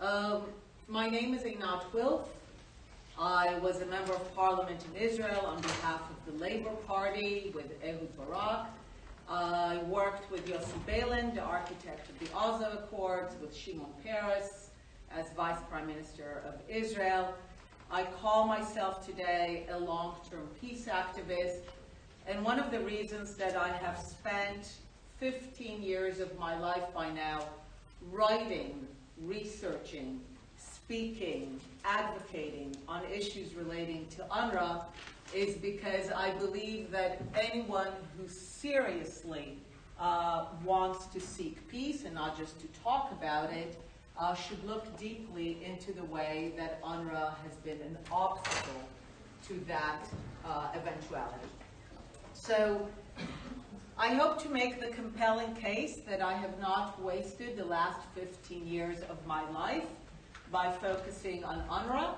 My name is Einat Wilf. I was a member of parliament in Israel on behalf of the Labour Party with Ehud Barak. I worked with Yossi Beilin, the architect of the Oslo Accords, with Shimon Peres as Vice Prime Minister of Israel. I call myself today a long-term peace activist, and one of the reasons that I have spent 15 years of my life by now writing, researching, speaking, advocating on issues relating to UNRWA is because I believe that anyone who seriously wants to seek peace and not just to talk about it should look deeply into the way that UNRWA has been an obstacle to that eventuality. So I hope to make the compelling case that I have not wasted the last 15 years of my life by focusing on UNRWA,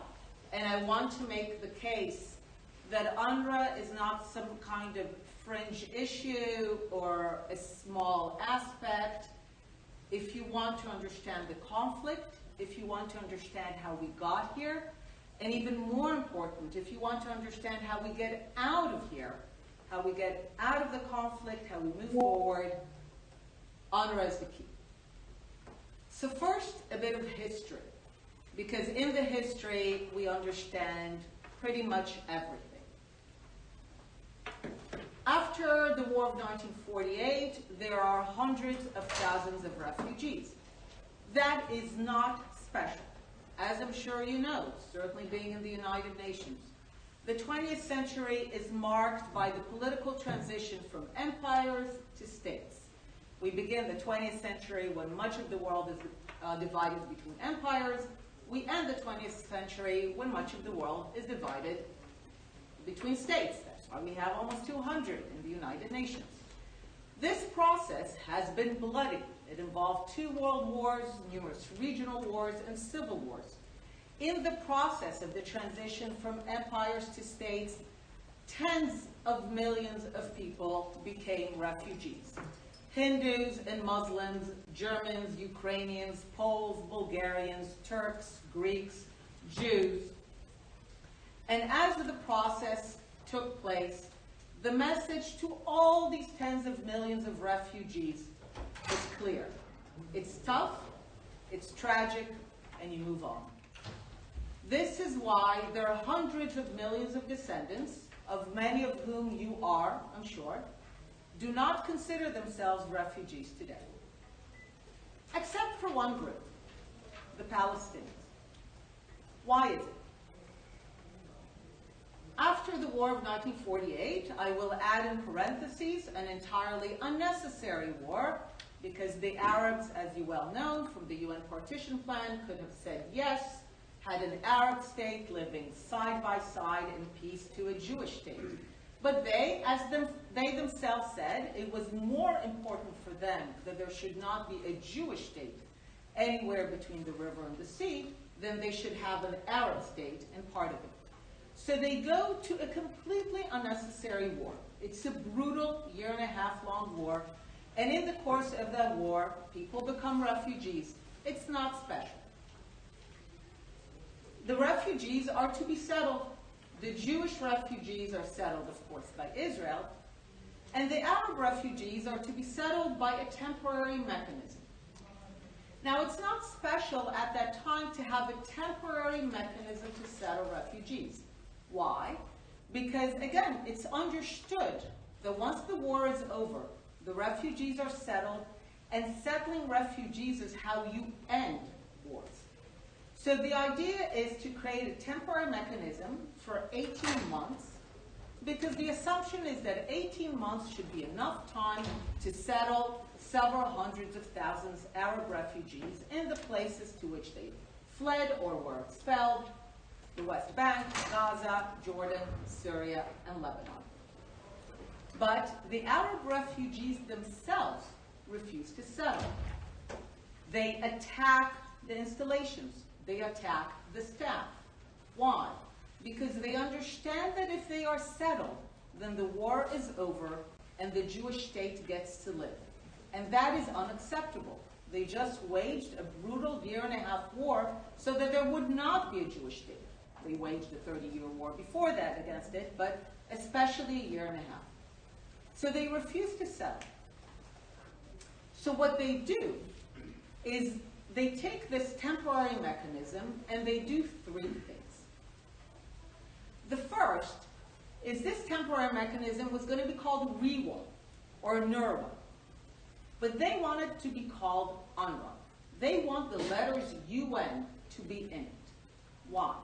and I want to make the case that UNRWA is not some kind of fringe issue or a small aspect. If you want to understand the conflict, if you want to understand how we got here, and even more important, if you want to understand how we get out of here, how we get out of the conflict, how we move forward, UNRWA is the key. So first, a bit of history, because in the history, we understand pretty much everything. After the War of 1948, there are hundreds of thousands of refugees. That is not special, as I'm sure you know, certainly being in the United Nations. The 20th century is marked by the political transition from empires to states. We begin the 20th century when much of the world is divided between empires. We end the 20th century when much of the world is divided between states. That's why we have almost 200 in the United Nations. This process has been bloody. It involved 2 world wars, numerous regional wars, and civil wars. In the process of the transition from empires to states, tens of millions of people became refugees. Hindus and Muslims, Germans, Ukrainians, Poles, Bulgarians, Turks, Greeks, Jews. And as the process took place, the message to all these tens of millions of refugees is clear. It's tough, it's tragic, and you move on. This is why there are hundreds of millions of descendants, of many of whom you are, I'm sure, do not consider themselves refugees today. Except for one group, the Palestinians. Why is it? After the War of 1948, I will add in parentheses an entirely unnecessary war, because the Arabs, as you well know from the UN partition plan, could have said yes, had an Arab state living side by side in peace to a Jewish state. But they, they themselves said, it was more important for them that there should not be a Jewish state anywhere between the river and the sea than they should have an Arab state in part of it. So they go to a completely unnecessary war. It's a brutal 1.5-year long war, and in the course of that war, people become refugees. It's not special. The refugees are to be settled. The Jewish refugees are settled, of course, by Israel, and the Arab refugees are to be settled by a temporary mechanism. Now, it's not special at that time to have a temporary mechanism to settle refugees. Why? Because, again, it's understood that once the war is over, the refugees are settled, and settling refugees is how you end wars. So the idea is to create a temporary mechanism for 18 months, because the assumption is that 18 months should be enough time to settle several hundreds of thousands of Arab refugees in the places to which they fled or were expelled: the West Bank, Gaza, Jordan, Syria, and Lebanon. But the Arab refugees themselves refuse to settle. They attack the installations. They attack the staff. Why? Because they understand that if they are settled, then the war is over and the Jewish state gets to live. And that is unacceptable. They just waged a brutal year-and-a-half war so that there would not be a Jewish state. They waged a 30-year war before that against it, but especially a year-and-a-half. So they refused to settle. So what they do is they take this temporary mechanism and they do three things. The first is this temporary mechanism was going to be called UNRWAn, or UNRWAn. But they want it to be called UNRWA. They want the letters UN to be in it. Why?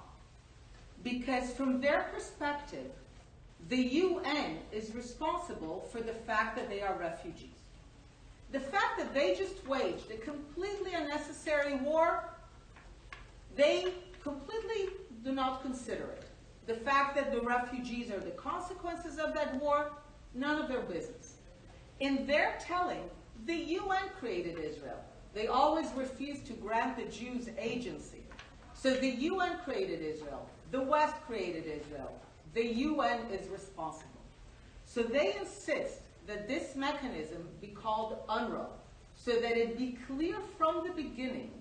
Because from their perspective, the UN is responsible for the fact that they are refugees. The fact that they just waged a completely unnecessary war, they completely do not consider it. The fact that the refugees are the consequences of that war, none of their business. In their telling, the UN created Israel. They always refused to grant the Jews agency. So the UN created Israel. The West created Israel. The UN is responsible. So they insist that this mechanism be called UNRWA, so that it be clear from the beginning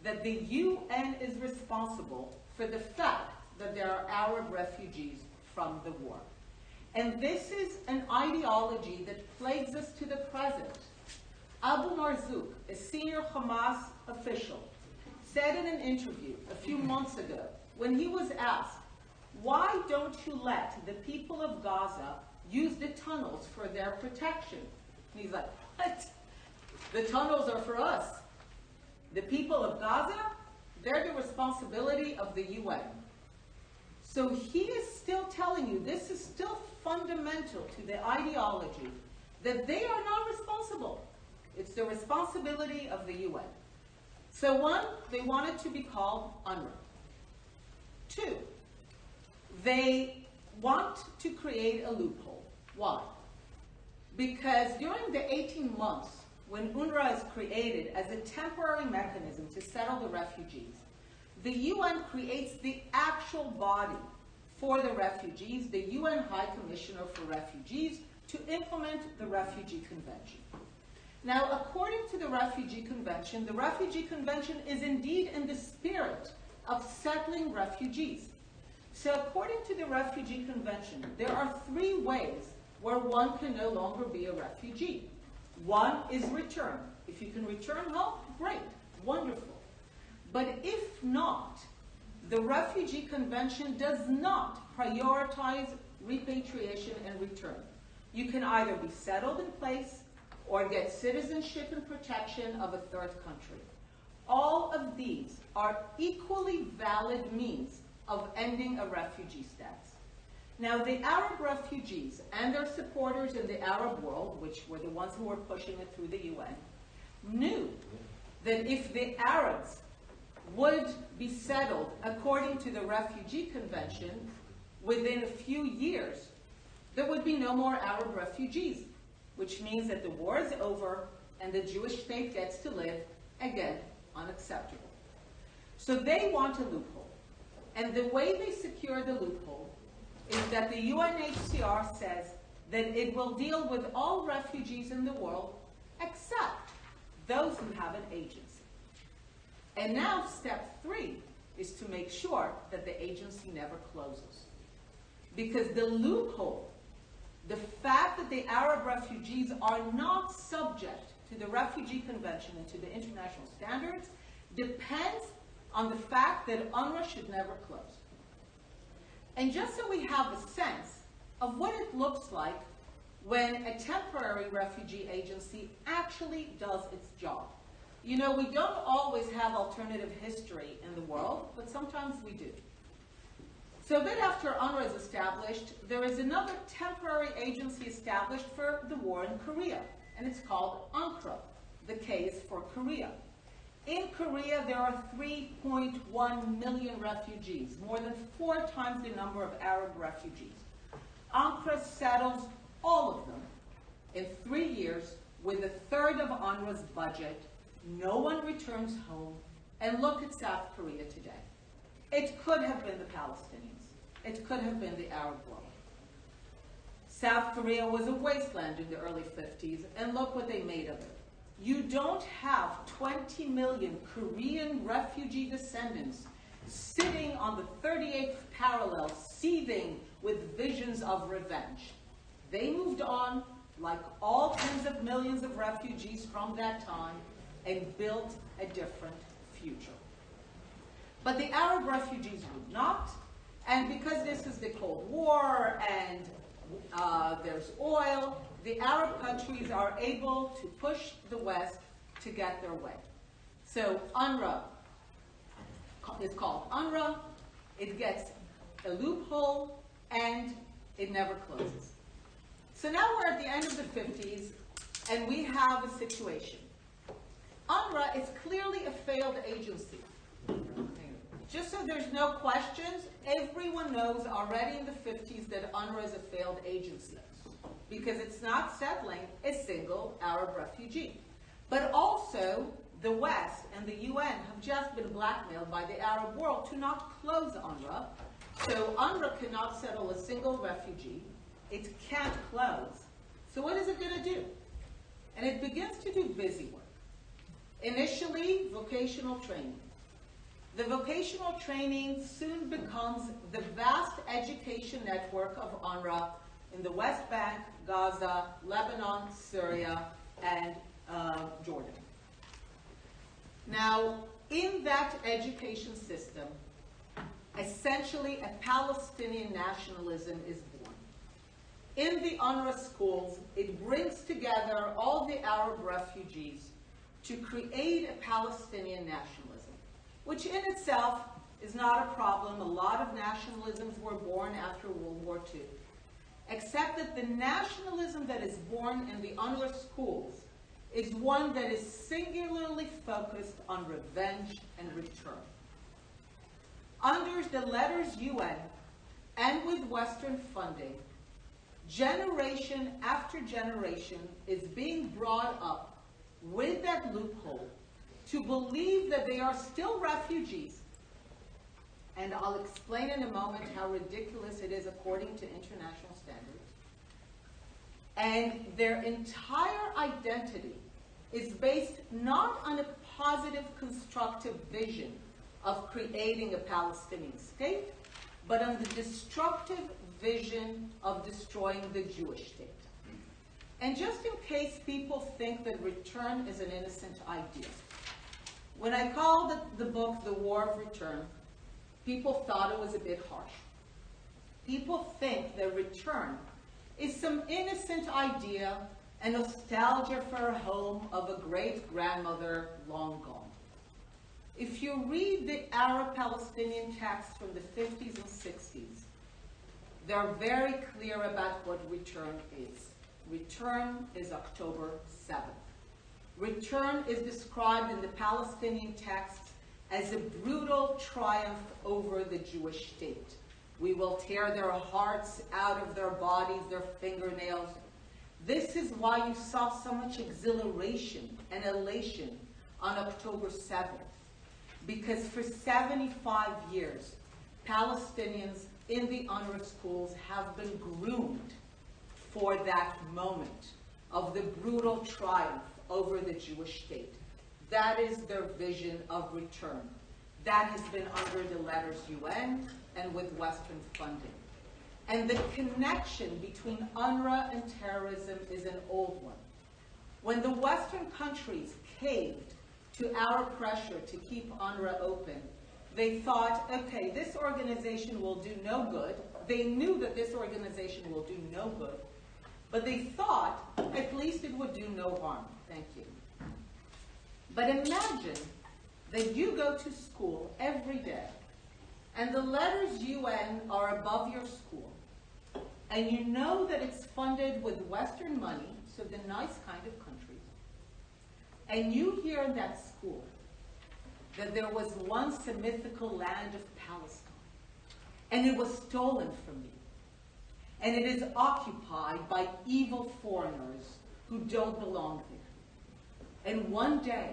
that the UN is responsible for the fact that there are Arab refugees from the war. And this is an ideology that plagues us to the present. Abu Marzouk, a senior Hamas official, said in an interview a few months ago, when he was asked, why don't you let the people of Gaza use the tunnels for their protection? And he's like, what? The tunnels are for us. The people of Gaza, they're the responsibility of the UN. So he is still telling you, this is still fundamental to the ideology, that they are not responsible. It's the responsibility of the UN. So one, they want it to be called UNRWA. Two, they want to create a loophole. Why? Because during the 18 months when UNRWA is created as a temporary mechanism to settle the refugees, the UN creates the actual body for the refugees, the UN High Commissioner for Refugees, to implement the Refugee Convention. Now, according to the Refugee Convention is indeed in the spirit of settling refugees. So according to the Refugee Convention, there are three ways where one can no longer be a refugee. One is return. If you can return home, great, wonderful. But if not, the Refugee Convention does not prioritize repatriation and return. You can either be settled in place or get citizenship and protection of a third country. All of these are equally valid means of ending a refugee status. Now, the Arab refugees and their supporters in the Arab world, which were the ones who were pushing it through the UN, knew that if the Arabs would be settled according to the Refugee Convention, within a few years, there would be no more Arab refugees, which means that the war is over and the Jewish state gets to live, again, unacceptable. So they want a loophole. And the way they secure the loophole is that the UNHCR says that it will deal with all refugees in the world except those who have an agency. And now step 3 is to make sure that the agency never closes. Because the loophole, the fact that the Arab refugees are not subject to the Refugee Convention and to the international standards, depends on the fact that UNRWA should never close. And just so we have a sense of what it looks like when a temporary refugee agency actually does its job. You know, we don't always have alternative history in the world, but sometimes we do. So a bit after UNRWA is established, there is another temporary agency established for the war in Korea, and it's called UNRWA. The K is for Korea. In Korea, there are 3.1 million refugees, more than 4 times the number of Arab refugees. UNRWA settles all of them in 3 years with 1/3 of UNRWA's budget. No one returns home, and look at South Korea today. It could have been the Palestinians. It could have been the Arab world. South Korea was a wasteland in the early 50s, and look what they made of it. you don't have 20 million Korean refugee descendants sitting on the 38th parallel, seething with visions of revenge. They moved on, like all tens of millions of refugees from that time, and built a different future. But the Arab refugees would not, and because this is the Cold War and there's oil, the Arab countries are able to push the West to get their way. So UNRWA is called UNRWA, it gets a loophole, and it never closes. So now we're at the end of the 50s, and we have a situation. UNRWA is clearly a failed agency. Just so there's no questions, everyone knows already in the 50s that UNRWA is a failed agency because it's not settling a single Arab refugee. But also, the West and the UN have just been blackmailed by the Arab world to not close UNRWA. So UNRWA cannot settle a single refugee. It can't close. So what is it going to do? And it begins to do busy work. Initially, vocational training. The vocational training soon becomes the vast education network of UNRWA in the West Bank, Gaza, Lebanon, Syria, and Jordan. Now, in that education system, essentially a Palestinian nationalism is born. In the UNRWA schools, it brings together all the Arab refugees to create a Palestinian nationalism, which in itself is not a problem. A lot of nationalisms were born after World War II, except that the nationalism that is born in the UNRWA schools is one that is singularly focused on revenge and return. Under the letters UN and with Western funding, generation after generation is being brought up with that loophole to believe that they are still refugees. And I'll explain in a moment how ridiculous it is according to international standards. And their entire identity is based not on a positive, constructive vision of creating a Palestinian state, but on the destructive vision of destroying the Jewish state. And just in case people think that return is an innocent idea, when I called the book The War of Return, people thought it was a bit harsh. People think that return is some innocent idea, a nostalgia for a home of a great-grandmother long gone. If you read the Arab-Palestinian texts from the 50s and 60s, they're very clear about what return is. Return is October 7th. Return is described in the Palestinian texts as a brutal triumph over the Jewish state. We will tear their hearts out of their bodies, their fingernails. This is why you saw so much exhilaration and elation on October 7th. Because for 75 years, Palestinians in the UNRWA schools have been groomed for that moment of the brutal triumph over the Jewish state. That is their vision of return. That has been under the letters UN and with Western funding. And the connection between UNRWA and terrorism is an old one. When the Western countries caved to our pressure to keep UNRWA open, they thought, okay, this organization will do no good. They knew that this organization will do no good, but they thought at least it would do no harm. Thank you. But imagine that you go to school every day, and the letters UN are above your school, and you know that it's funded with Western money, so the nice kind of countries, and you hear in that school that there was once a mythical land of Palestine, and it was stolen from you, and it is occupied by evil foreigners who don't belong there. And one day,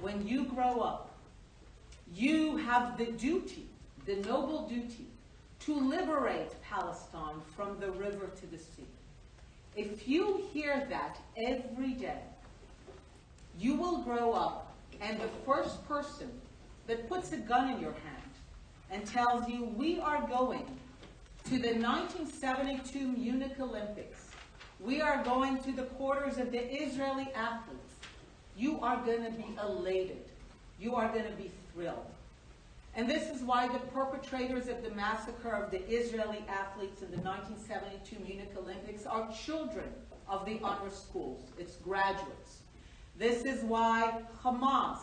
when you grow up, you have the duty, the noble duty, to liberate Palestine from the river to the sea. If you hear that every day, you will grow up, and the first person that puts a gun in your hand and tells you, we are going to the 1972 Munich Olympics, we are going to the quarters of the Israeli athletes, you are going to be elated. You are going to be thrilled. And this is why the perpetrators of the massacre of the Israeli athletes in the 1972 Munich Olympics are children of the UNRWA schools. It's graduates. This is why Hamas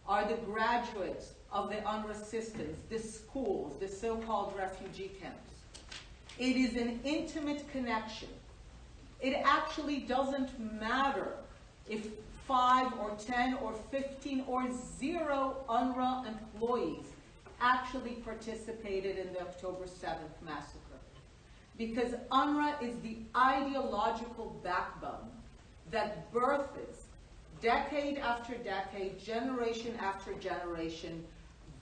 are the graduates of the UNRWA systems, the schools, the so-called refugee camps. It is an intimate connection. It actually doesn't matter if 5 or 10 or 15 or 0 UNRWA employees actually participated in the October 7th massacre. Because UNRWA is the ideological backbone that births, decade after decade, generation after generation,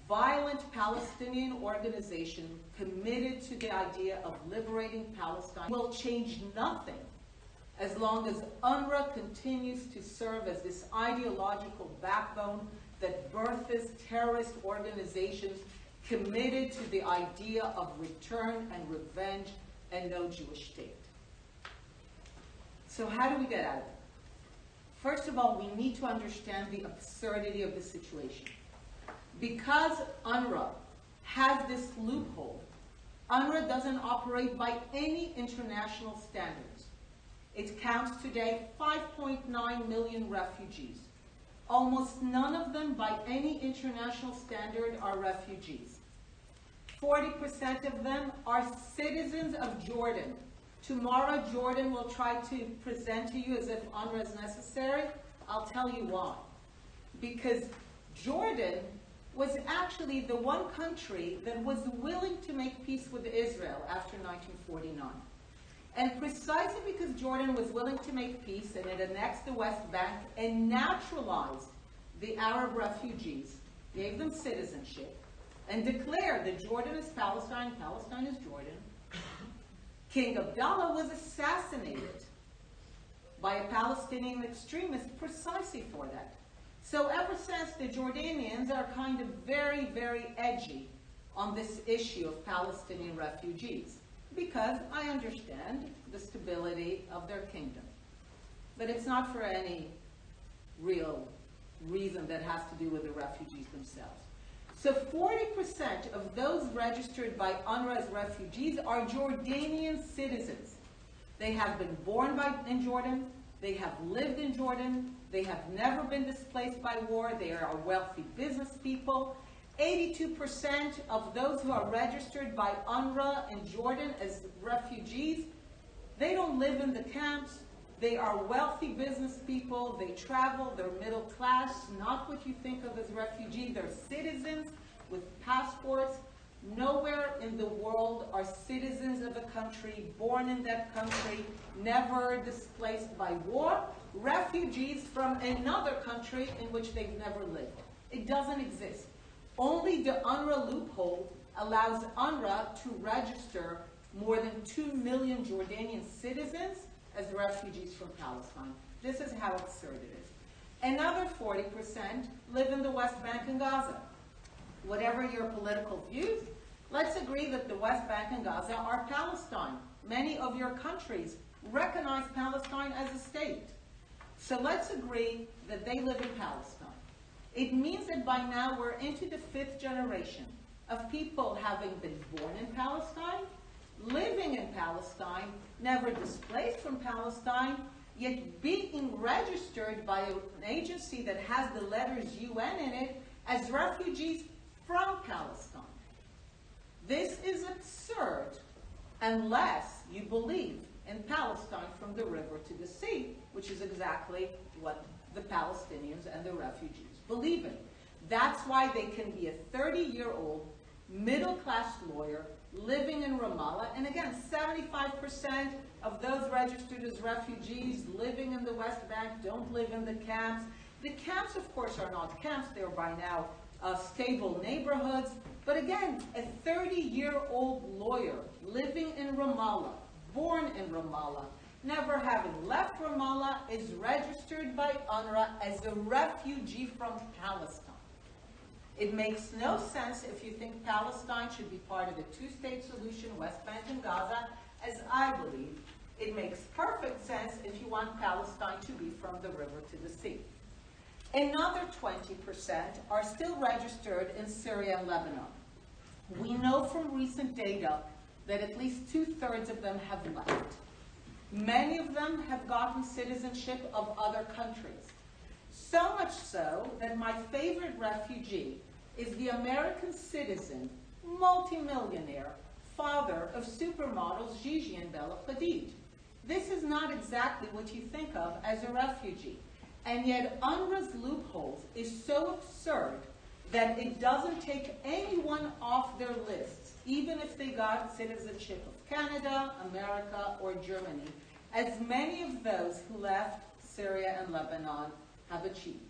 violent Palestinian organization committed to the idea of liberating Palestine. Will change nothing as long as UNRWA continues to serve as this ideological backbone that births terrorist organizations committed to the idea of return and revenge and no Jewish state. So how do we get out of it? First of all, we need to understand the absurdity of the situation. Because UNRWA has this loophole, UNRWA doesn't operate by any international standards. It counts today 5.9 million refugees. Almost none of them by any international standard are refugees. 40% of them are citizens of Jordan. Tomorrow, Jordan will try to present to you as if UNRWA is necessary. I'll tell you why. Because Jordan was actually the one country that was willing to make peace with Israel after 1949. And precisely because Jordan was willing to make peace and it annexed the West Bank and naturalized the Arab refugees, gave them citizenship, and declared that Jordan is Palestine, Palestine is Jordan, King Abdullah was assassinated by a Palestinian extremist precisely for that. So ever since, the Jordanians are kind of very, very edgy on this issue of Palestinian refugees, because I understand the stability of their kingdom. But it's not for any real reason that has to do with the refugees themselves. So 40% of those registered by UNRWA as refugees are Jordanian citizens. They have been born in Jordan, they have lived in Jordan, they have never been displaced by war, they are wealthy business people. 82% of those who are registered by UNRWA in Jordan as refugees, they don't live in the camps. They are wealthy business people. They travel. They're middle class, not what you think of as refugees. They're citizens with passports. Nowhere in the world are citizens of a country, born in that country, never displaced by war, refugees from another country in which they've never lived. It doesn't exist. Only the UNRWA loophole allows UNRWA to register more than 2 million Jordanian citizens as refugees from Palestine. This is how absurd it is. Another 40% live in the West Bank and Gaza. Whatever your political views, let's agree that the West Bank and Gaza are Palestine. Many of your countries recognize Palestine as a state. So let's agree that they live in Palestine. It means that by now we're into the 5th generation of people having been born in Palestine, living in Palestine, never displaced from Palestine, yet being registered by an agency that has the letters UN in it as refugees from Palestine. This is absurd unless you believe in Palestine from the river to the sea, which is exactly what the Palestinians and the refugees believe in. That's why they can be a 30-year-old middle-class lawyer living in Ramallah, and again, 75% of those registered as refugees living in the West Bank don't live in the camps. The camps, of course, are not camps. They're by now stable neighborhoods. But again, a 30-year-old lawyer living in Ramallah, born in Ramallah, never having left Ramallah, is registered by UNRWA as a refugee from Palestine. It makes no sense if you think Palestine should be part of the two-state solution, West Bank and Gaza, as I believe. It makes perfect sense if you want Palestine to be from the river to the sea. Another 20% are still registered in Syria and Lebanon. We know from recent data that at least 2/3 of them have left. Many of them have gotten citizenship of other countries. So much so that my favorite refugee is the American citizen, multimillionaire, father of supermodels Gigi and Bella Hadid. This is not exactly what you think of as a refugee. And yet UNRWA's loopholes is so absurd that it doesn't take anyone off their lists, even if they got citizenship of Canada, America, or Germany, as many of those who left Syria and Lebanon have achieved.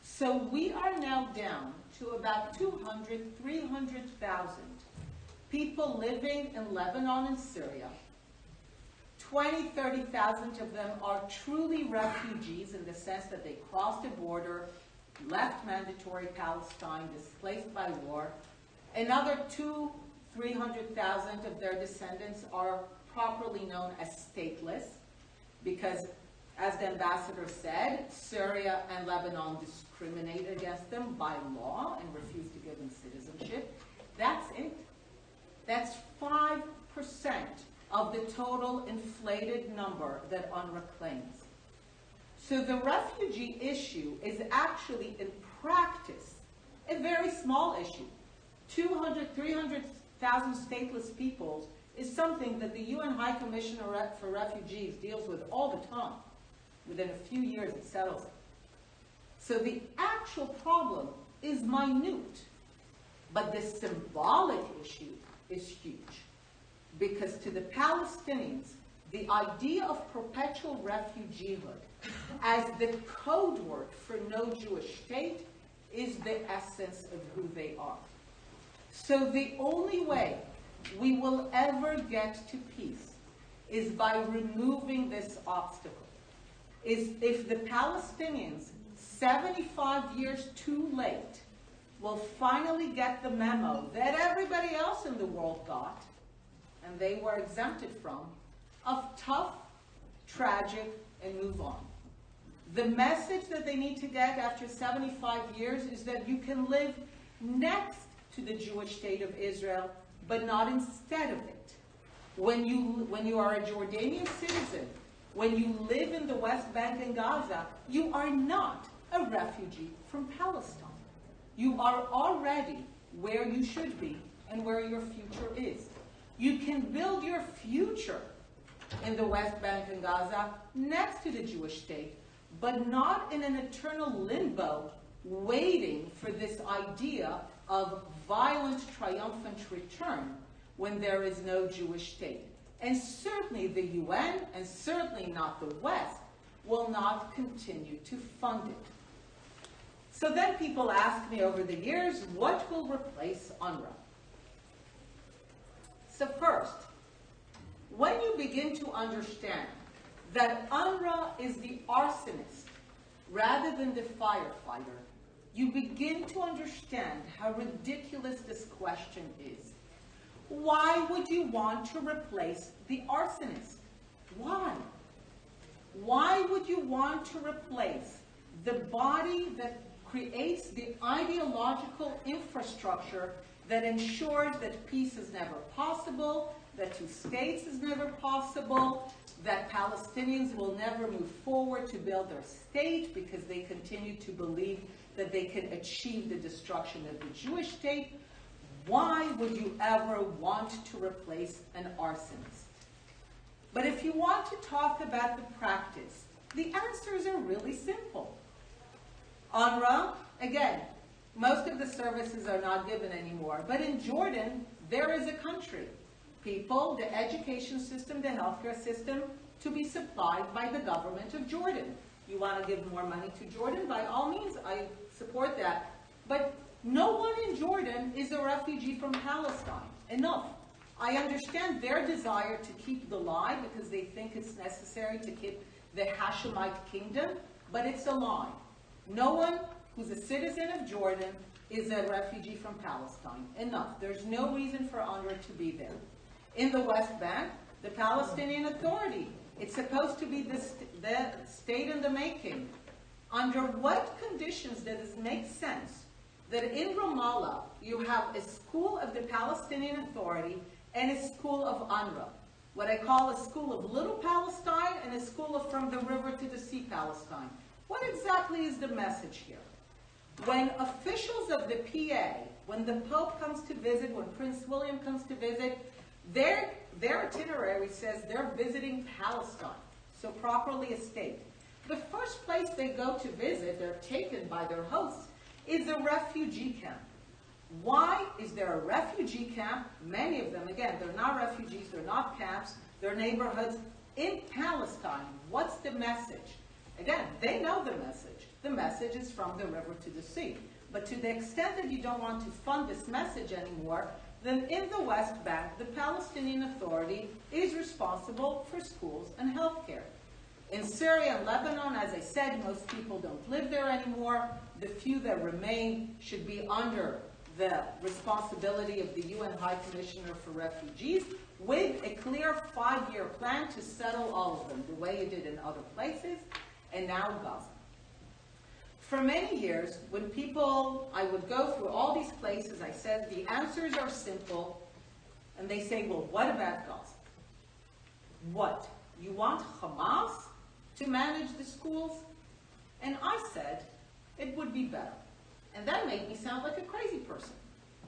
So we are now down to about 200,000, 300,000 people living in Lebanon and Syria. 20,000, 30,000 of them are truly refugees in the sense that they crossed a border, left mandatory Palestine, displaced by war. Another 200,000, 300,000 of their descendants are properly known as stateless because, as the ambassador said, Syria and Lebanon discriminate against them by law and refuse to give them citizenship. That's it. That's 5% of the total inflated number that UNRWA claims. So the refugee issue is actually, in practice, a very small issue. 200,000, 300,000 stateless peoples is something that the UN High Commissioner for Refugees deals with all the time. Within a few years, it settles it. So the actual problem is minute, but the symbolic issue is huge. Because to the Palestinians, the idea of perpetual refugeehood as the code word for no Jewish state is the essence of who they are. So the only way we will ever get to peace is by removing this obstacle. Is if the Palestinians, 75 years too late, will finally get the memo that everybody else in the world got, and they were exempted from, of tough, tragic, and move on. The message that they need to get after 75 years is that you can live next to the Jewish state of Israel, but not instead of it. When you are a Jordanian citizen, when you live in the West Bank and Gaza, you are not a refugee from Palestine. You are already where you should be and where your future is. You can build your future in the West Bank and Gaza next to the Jewish state, but not in an eternal limbo waiting for this idea of violent, triumphant return when there is no Jewish state. And certainly the UN, and certainly not the West, will not continue to fund it. So then people ask me over the years, what will replace UNRWA? So first, when you begin to understand that UNRWA is the arsonist rather than the firefighter, you begin to understand how ridiculous this question is. Why would you want to replace the arsonist? Why? Why would you want to replace the body that creates the ideological infrastructure that ensures that peace is never possible, that two states is never possible, that Palestinians will never move forward to build their state because they continue to believe that they can achieve the destruction of the Jewish state? Why would you ever want to replace an arsonist? But if you want to talk about the practice, the answers are really simple. UNRWA, again, most of the services are not given anymore, but in Jordan, there is a country. People, the education system, the healthcare system, to be supplied by the government of Jordan. You want to give more money to Jordan? By all means, I support that. But no one in Jordan is a refugee from Palestine. Enough. I understand their desire to keep the lie because they think it's necessary to keep the Hashemite kingdom, but it's a lie. No one who's a citizen of Jordan is a refugee from Palestine. Enough. There's no reason for UNRWA to be there. In the West Bank, the Palestinian Authority, it's supposed to be the state in the making. Under what conditions does it make sense that in Ramallah you have a school of the Palestinian Authority and a school of UNRWA? What I call a school of Little Palestine and a school of from the river to the sea Palestine. What exactly is the message here? When officials of the PA, when the Pope comes to visit, when Prince William comes to visit, their itinerary says they're visiting Palestine, so properly a state. The first place they go to visit, they're taken by their hosts, is a refugee camp. Why is there a refugee camp? Many of them, again, they're not refugees, they're not camps, they're neighborhoods in Palestine. What's the message? Again, they know the message. The message is from the river to the sea. But to the extent that you don't want to fund this message anymore, then in the West Bank, the Palestinian Authority is responsible for schools and healthcare. In Syria and Lebanon, as I said, most people don't live there anymore. The few that remain should be under the responsibility of the UN High Commissioner for Refugees, with a clear 5-year plan to settle all of them, the way it did in other places, and now Gaza. For many years, when I would go through all these places, I said the answers are simple, and they say, well, what about Gaza? What? You want Hamas to manage the schools? And I said, it would be better. And that made me sound like a crazy person.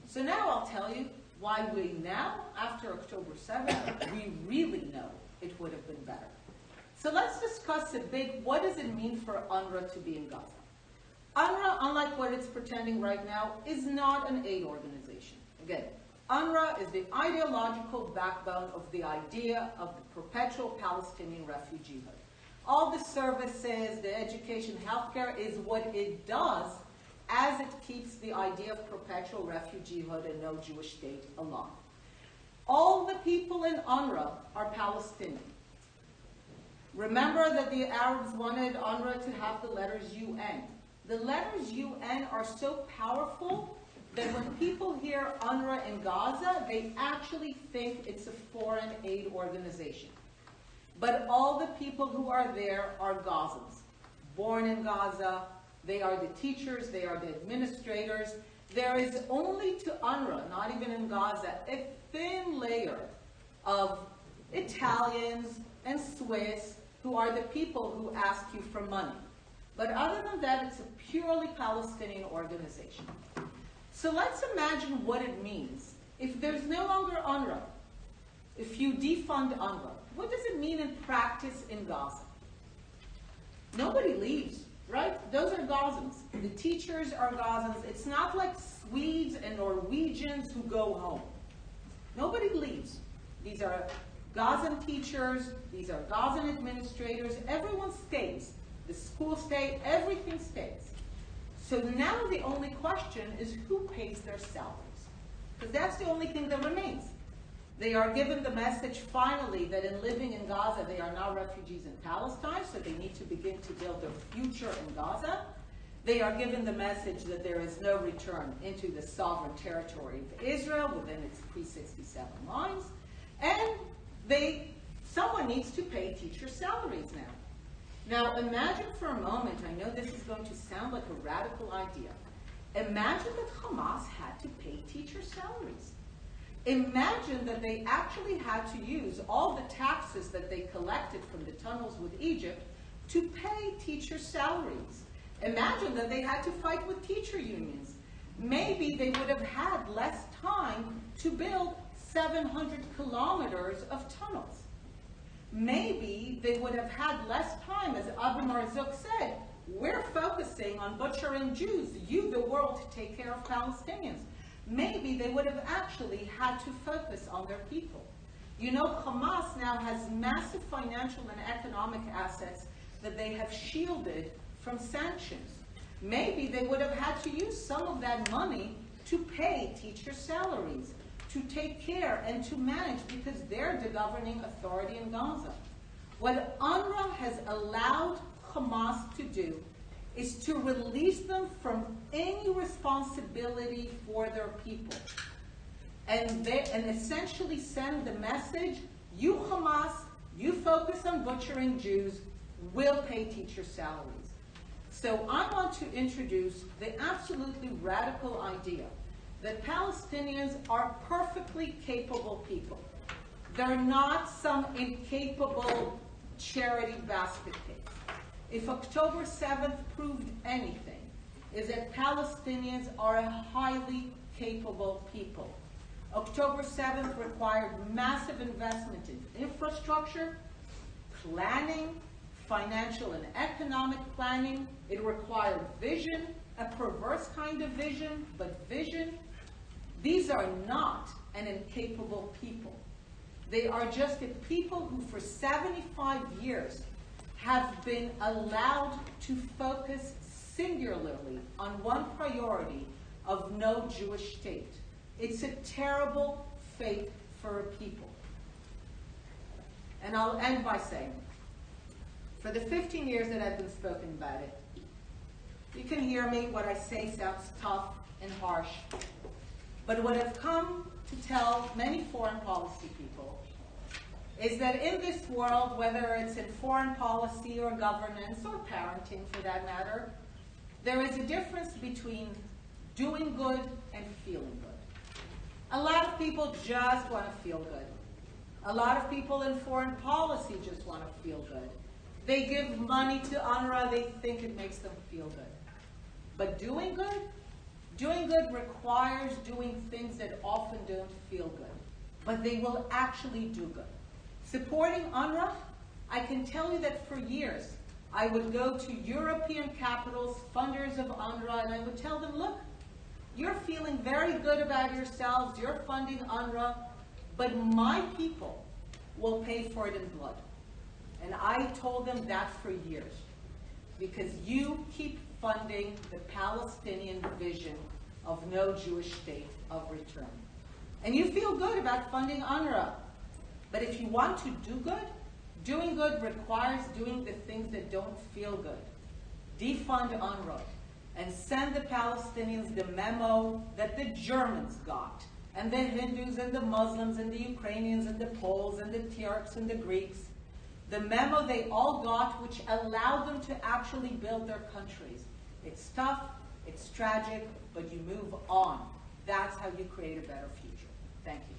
So now I'll tell you why we now, after October 7th, we really know it would have been better. So let's discuss a bit, what does it mean for UNRWA to be in Gaza? UNRWA, unlike what it's pretending right now, is not an aid organization. Again, UNRWA is the ideological backbone of the idea of the perpetual Palestinian refugeehood. All the services, the education, healthcare is what it does as it keeps the idea of perpetual refugeehood and no Jewish state alive. All the people in UNRWA are Palestinian. Remember that the Arabs wanted UNRWA to have the letters UN. The letters UN are so powerful that when people hear UNRWA in Gaza, they actually think it's a foreign aid organization. But all the people who are there are Gazans, born in Gaza. They are the teachers, they are the administrators. There is only to UNRWA, not even in Gaza, a thin layer of Italians and Swiss who are the people who ask you for money. But other than that, it's a purely Palestinian organization. So let's imagine what it means if there's no longer UNRWA, if you defund UNRWA. What does it mean in practice in Gaza? Nobody leaves, right? Those are Gazans. The teachers are Gazans. It's not like Swedes and Norwegians who go home. Nobody leaves. These are Gazan teachers. These are Gazan administrators. Everyone stays. The school stays. Everything stays. So now the only question is who pays their salaries? Because that's the only thing that remains. They are given the message finally that in living in Gaza, they are now refugees in Palestine, so they need to begin to build their future in Gaza. They are given the message that there is no return into the sovereign territory of Israel within its pre-67 lines. And someone needs to pay teacher salaries now. Now imagine for a moment, I know this is going to sound like a radical idea. Imagine that Hamas had to pay teacher salaries. Imagine that they actually had to use all the taxes that they collected from the tunnels with Egypt to pay teacher salaries. Imagine that they had to fight with teacher unions. Maybe they would have had less time to build 700 kilometers of tunnels. Maybe they would have had less time, as Abu Marzouk said, we're focusing on butchering Jews, you, the world, to take care of Palestinians. Maybe they would have actually had to focus on their people. You know, Hamas now has massive financial and economic assets that they have shielded from sanctions. Maybe they would have had to use some of that money to pay teacher salaries, to take care and to manage because they're the governing authority in Gaza. What UNRWA has allowed Hamas to do is to release them from any responsibility for their people. And essentially send the message, you Hamas, you focus on butchering Jews, we'll pay teacher salaries. So I want to introduce the absolutely radical idea that Palestinians are perfectly capable people. They're not some incapable charity basket case. If October 7th proved anything, is that Palestinians are a highly capable people. October 7th required massive investment in infrastructure, planning, financial and economic planning. It required vision, a perverse kind of vision, but vision. These are not an incapable people. They are just a people who for 75 years have been allowed to focus singularly on one priority of no Jewish state. It's a terrible fate for a people. And I'll end by saying, for the 15 years that I've been spoken about it, you can hear me, what I say sounds tough and harsh. But what I've come to tell many foreign policy people is that in this world, whether it's in foreign policy or governance or parenting for that matter, there is a difference between doing good and feeling good. A lot of people just want to feel good. A lot of people in foreign policy just want to feel good. They give money to UNRWA, they think it makes them feel good. But doing good requires doing things that often don't feel good, but they will actually do good. Supporting UNRWA, I can tell you that for years, I would go to European capitals, funders of UNRWA, and I would tell them, look, you're feeling very good about yourselves, you're funding UNRWA, but my people will pay for it in blood. And I told them that for years, because you keep funding the Palestinian vision of no Jewish state of return. And you feel good about funding UNRWA, but if you want to do good, doing good requires doing the things that don't feel good. Defund UNRWA and send the Palestinians the memo that the Germans got, and the Hindus and the Muslims and the Ukrainians and the Poles and the Turks and the Greeks, the memo they all got which allowed them to actually build their countries. It's tough, it's tragic, but you move on. That's how you create a better future. Thank you.